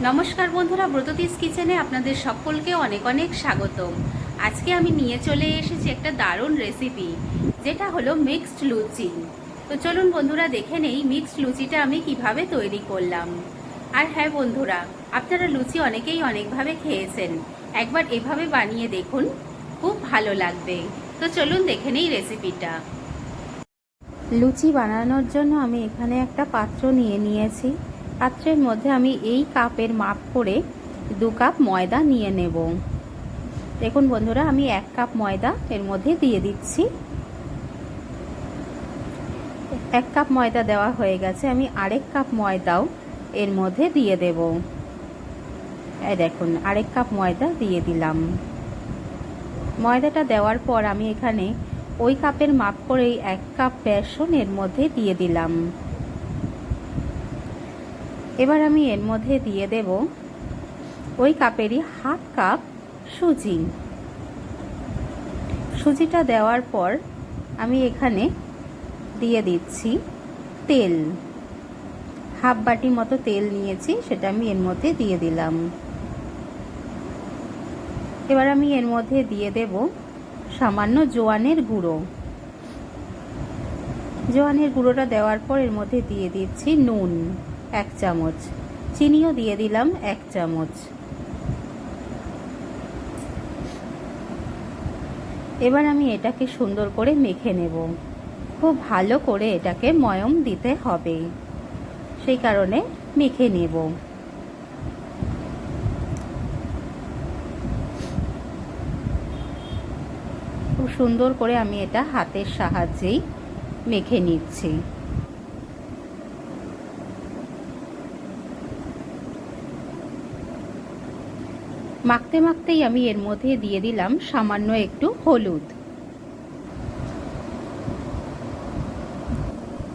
নমস্কার বন্ধুরা, ব্রততিস কিচেনে আপনাদের সকলকে অনেক অনেক স্বাগতম। আজকে আমি নিয়ে চলে এসেছি একটা দারুণ রেসিপি, যেটা হলো মিক্সড লুচি। তো চলুন বন্ধুরা, দেখে নেই মিক্সড লুচিটা আমি কিভাবে তৈরি করলাম। আর হ্যাঁ বন্ধুরা, আপনারা লুচি অনেকেই অনেকভাবে খেয়েছেন, একবার এভাবে বানিয়ে দেখুন, খুব ভালো লাগবে। তো চলুন দেখে নেই রেসিপিটা। লুচি বানানোর জন্য আমি এখানে একটা পাত্র নিয়ে নিয়েছি। পাত্রের মধ্যে আমি এই কাপের মাপ করে 2 কাপ ময়দা নিয়ে নেব। দেখুন বন্ধুরা, আমি 1 কাপ ময়দা এর মধ্যে দিয়ে দিচ্ছি। 1 কাপ ময়দা দেওয়া হয়ে গেছে, আমি আরেক কাপ ময়দাও এর মধ্যে দিয়ে দেব। এই দেখুন, আরেক কাপ ময়দা দিয়ে দিলাম। ময়দাটা দেওয়ার পর আমি এখানে ওই কাপের মাপ করেই 1 কাপ বেসন এর মধ্যে দিয়ে দিলাম। এবার আমি এর মধ্যে দিয়ে দেব ওই কাপেরই ½ কাপ সুজি। সুজিটা দেওয়ার পর আমি এখানে দিয়ে দিচ্ছি তেল। ½ বাটি মতো তেল নিয়েছি, সেটা আমি এর মধ্যে দিয়ে দিলাম। এবার আমি এর মধ্যে দিয়ে দেব সামান্য জোয়ানের গুঁড়ো। জোয়ানের গুঁড়োটা দেওয়ার পর এর মধ্যে দিয়ে দিচ্ছি নুন 1 চামচ, চিনিও দিয়ে দিলাম 1 চামচ। এবার আমি এটাকে সুন্দর করে মেখে নেব। খুব ভালো করে এটাকে ময়ম দিতে হবে, সেই কারণে মেখে নেব। খুব সুন্দর করে আমি এটা হাতের সাহায্যেই মেখে নিচ্ছি। মাখতে মাখতেই আমি এর মধ্যে দিয়ে দিলাম সামান্য একটু হলুদ।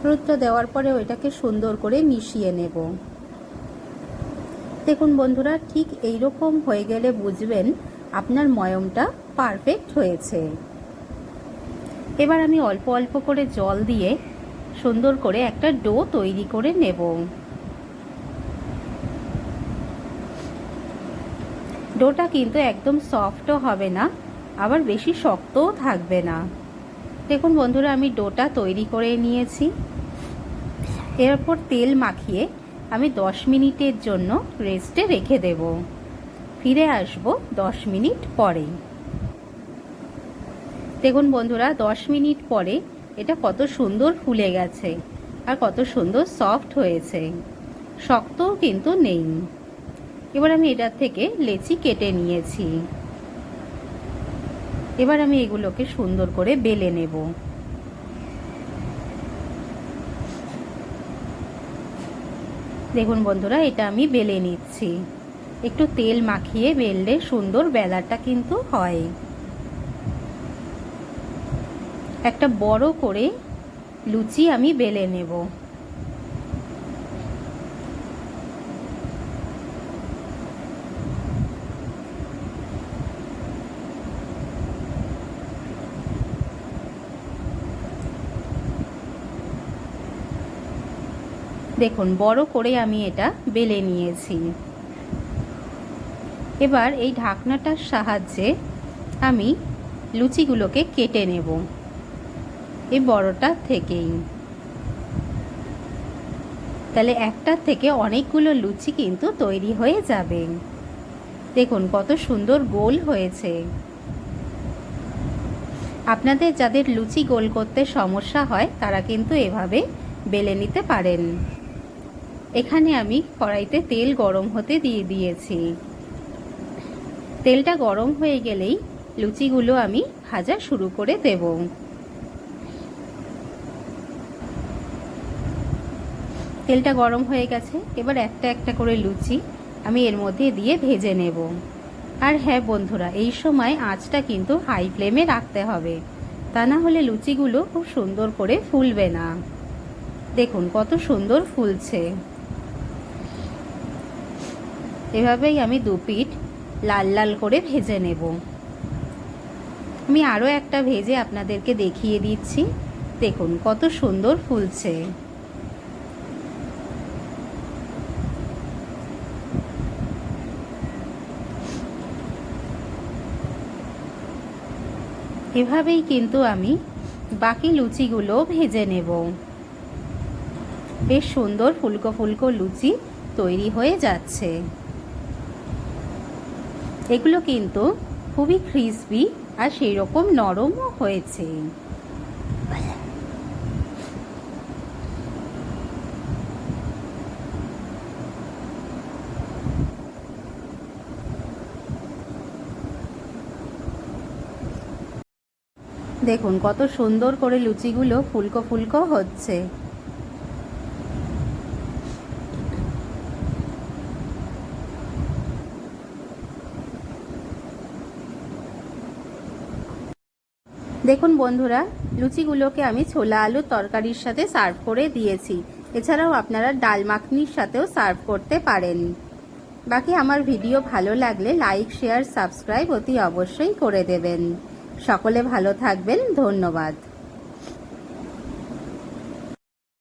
হলুদটা দেওয়ার পরে ওইটাকে সুন্দর করে মিশিয়ে নেব। দেখুন বন্ধুরা, ঠিক এই রকম হয়ে গেলে বুঝবেন আপনার ময়মটা পারফেক্ট হয়েছে। এবার আমি অল্প অল্প করে জল দিয়ে সুন্দর করে একটা ডো তৈরি করে নেব। ডোটা কিন্তু একদম সফটও হবে না, আবার বেশি শক্তও থাকবে না। দেখুন বন্ধুরা, আমি ডোটা তৈরি করে নিয়েছি। এরপর তেল মাখিয়ে আমি 10 মিনিটের জন্য রেস্টে রেখে দেব। ফিরে আসব 10 মিনিট পরে। দেখুন বন্ধুরা, 10 মিনিট পরে এটা কত সুন্দর ফুলে গেছে আর কত সুন্দর সফট হয়েছে, শক্তও কিন্তু নেই। এবার আমি এটার থেকে লেচি কেটে নিয়েছি। এবার আমি এগুলোকে সুন্দর করে বেলে নেব। দেখুন বন্ধুরা, এটা আমি বেলে নিচ্ছি। একটু তেল মাখিয়ে বেললে সুন্দর বেলাটা কিন্তু হয়। একটা বড় করে লুচি আমি বেলে নেব। দেখুন, বড় করে আমি এটা বেলে নিয়েছি। এবার এই ঢাকনাটার সাহায্যে আমি লুচিগুলোকে কেটে নেব, এই বড়টা থেকেই। তাহলে একটার থেকে অনেকগুলো লুচি কিন্তু তৈরি হয়ে যাবে। দেখুন কত সুন্দর গোল হয়েছে। আপনাদের যাদের লুচি গোল করতে সমস্যা হয় তারা কিন্তু এভাবে বেলে নিতে পারেন। এখানে আমি কড়াইতে তেল গরম হতে দিয়ে দিয়েছি। তেলটা গরম হয়ে গেলেই লুচিগুলো আমি ভাজা শুরু করে দেব। তেলটা গরম হয়ে গেছে, এবার একটা একটা করে লুচি আমি এর মধ্যে দিয়ে ভেজে নেব। আর হ্যাঁ বন্ধুরা, এই সময় আঁচটা কিন্তু হাই ফ্লেমে রাখতে হবে, তা না হলে লুচিগুলো খুব সুন্দর করে ফুলবে না। দেখুন কত সুন্দর ফুলছে। এভাবেই আমি 2 পিঠ লাল লাল করে ভেজে নেব। আমি আরও একটা ভেজে আপনাদেরকে দেখিয়ে দিচ্ছি। দেখুন কত সুন্দর ফুলছে। এভাবেই কিন্তু আমি বাকি লুচিগুলো ভেজে নেব। বেশ সুন্দর ফুলকো ফুলকো লুচি তৈরি হয়ে যাচ্ছে। এগুলো কিন্তু খুবই ক্রিসপি আর সেই রকম নরমও হয়েছে। দেখুন কত সুন্দর করে লুচিগুলো ফুলকো ফুলকো হচ্ছে। দেখুন বন্ধুরা, লুচিগুলোকে আমি ছোলা আলুর তরকারির সাথে সার্ভ করে দিয়েছি। এছাড়াও আপনারা ডাল মাখনির সাথেও সার্ভ করতে পারেন। বাকি আমার ভিডিও ভালো লাগলে লাইক, শেয়ার, সাবস্ক্রাইব অতি অবশ্যই করে দেবেন। সকলে ভালো থাকবেন। ধন্যবাদ।